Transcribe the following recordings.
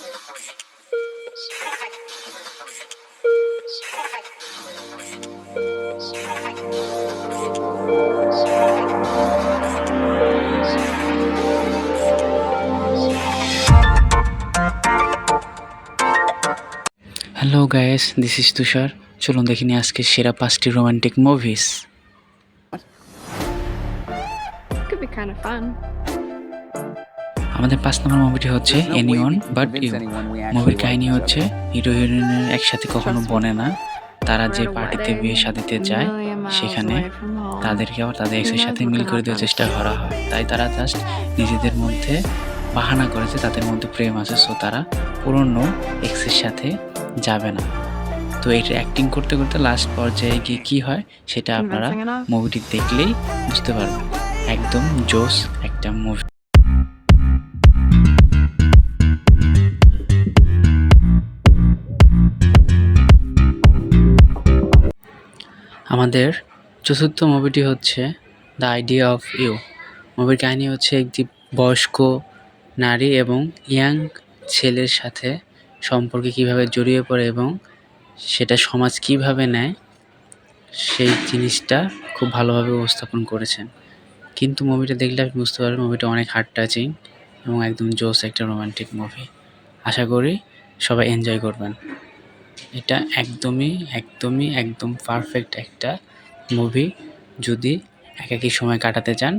Hello guys, this is তুষার। চলুন দেখে নিই আজকে সেরা 5টি romantic movies. Could be kind of fun. আমাদের 5 নম্বর মুভিটি হচ্ছে এনিওয়ান বাট ইউ। মুভির কাহিনী হচ্ছে হিরো হিরোইনের একসাথে কখনো বনে না। তারা যে পার্টিতে বিয়ে শাদিতে যায় সেখানে তাদেরকে আবার তাদের এক্সের সাথে মিল করে দেওয়ার চেষ্টা করা হয়। তাই তারা জাস্ট নিজেদের মধ্যে বাহানা করেছে তাদের মধ্যে প্রেম আছে, সো তারা পুরনো এক্সের সাথে যাবে না। তো এটা অ্যাক্টিং করতে করতে লাস্ট পর্যায়ে গিয়ে কী হয় সেটা আপনারা মুভিটি দেখলেই বুঝতে পারবেন। একদম জোস একটা মুভি। আমাদের চতুর্থ মুভিটি হচ্ছে দ্য আইডিয়া অফ ইউ। মুভির কাহিনী হচ্ছে একটি বয়স্ক নারী এবং ইয়াং ছেলের সাথে সম্পর্কে কীভাবে জড়িয়ে পড়ে এবং সেটা সমাজ কীভাবে নেয় সেই জিনিসটা খুব ভালোভাবে উপস্থাপন করেছেন। কিন্তু মুভিটা দেখলে আপনি বুঝতে পারবেন মুভিটা অনেক হার্ট টাচিং এবং একদম জোস একটা রোমান্টিক মুভি। আশা করি সবাই এনজয় করবেন। এটা একদম পারফেক্ট একটা মুভি যদি একাকী সময় কাটাতে চান,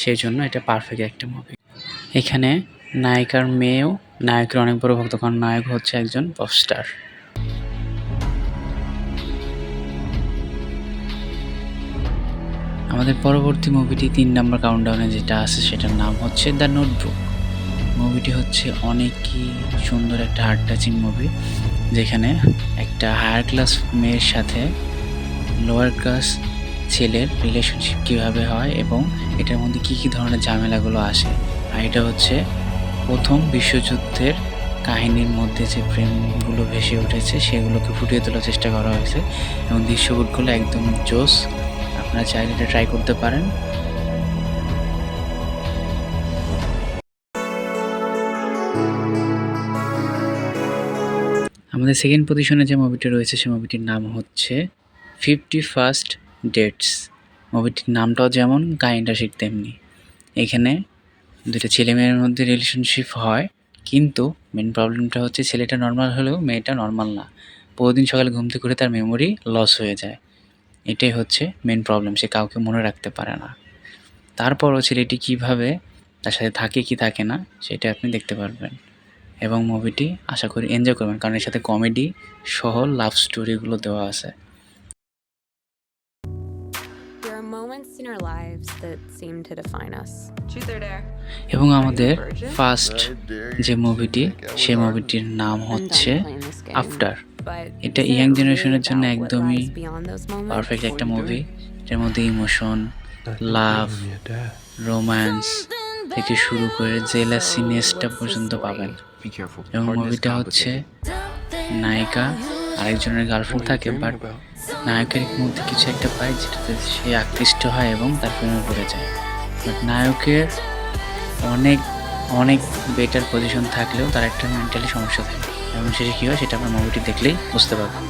সেই জন্য এটা পারফেক্ট একটা মুভি। এখানে নায়িকার মেয়েও নায়কের অনেক বড় ভক্ত, কারণ নায়ক হচ্ছে একজন পপস্টার। আমাদের পরবর্তী মুভিটি 3 নম্বর কাউন্টডাউনে যেটা আছে সেটার নাম হচ্ছে দ্য নোটবুক। মুভিটি হচ্ছে অনেকই সুন্দর একটা হার্ট টাচিং মুভি, যেখানে একটা হায়ার ক্লাস মেয়ের সাথে লোয়ার ক্লাস ছেলের রিলেশনশিপ কীভাবে হয় এবং এটার মধ্যে কী কী ধরনের ঝামেলাগুলো আসে। আর এটা হচ্ছে প্রথম বিশ্বযুদ্ধের কাহিনীর মধ্যে যে প্রেমগুলো ভেসে উঠেছে সেগুলোকে ফুটিয়ে তোলার চেষ্টা করা হয়েছে এবং দৃশ্যগুলো একদম জোস। আপনারা চাইলে এটা ট্রাই করতে পারেন। আমাদের সেকেন্ড পজিশনে যে মুভিটি রয়েছে সেই মুভিটির নাম হচ্ছে 50 ফার্স্ট ডেটস। মুভিটির নামটাও যেমন কাহিনীটা ঠিক তেমনি। এখানে দুটো ছেলে মেয়ের মধ্যে রিলেশনশিপ হয়, কিন্তু মেন প্রবলেমটা হচ্ছে ছেলেটা নর্মাল হলেও মেয়েটা নর্মাল না। প্রতিদিন সকালে ঘুম থেকে উঠে তার মেমোরি লস হয়ে যায়। এটাই হচ্ছে মেন প্রবলেম, সে কাউকে মনে রাখতে পারে না। তারপরও ছেলেটি কীভাবে তার সাথে থাকে কি থাকে না সেটা আপনি দেখতে পারবেন এবং মুভিটি আশা করি এনজয় করবেন, কারণ এর সাথে কমেডি সহ লাভ স্টোরিগুলো দেওয়া আছে। এবং আমাদের ফার্স্ট যে মুভিটি সেই মুভিটির নাম হচ্ছে আফটার। এটা ইয়াং জেনারেশনের জন্য একদমই পারফেক্ট একটা মুভি। এটার মধ্যে ইমোশন, লাভ, রোম্যান্স থেকে শুরু করে জেলাসিনেসটা পর্যন্ত পাবেন। এবং মুভিটা হচ্ছে নায়িকা আরেকজনের গার্লফ্রেন্ড থাকে, বাট নায়কের মধ্যে কিছু একটা পায় যেটাতে সে আকৃষ্ট হয় এবং তার প্রেমে পড়ে যায়। বাট নায়কের অনেক বেটার পজিশন থাকলেও তার একটা মেন্টালি সমস্যা থাকে এবং সেটা কী হয় সেটা আপনার মুভিটি দেখলেই বুঝতে পারবেন।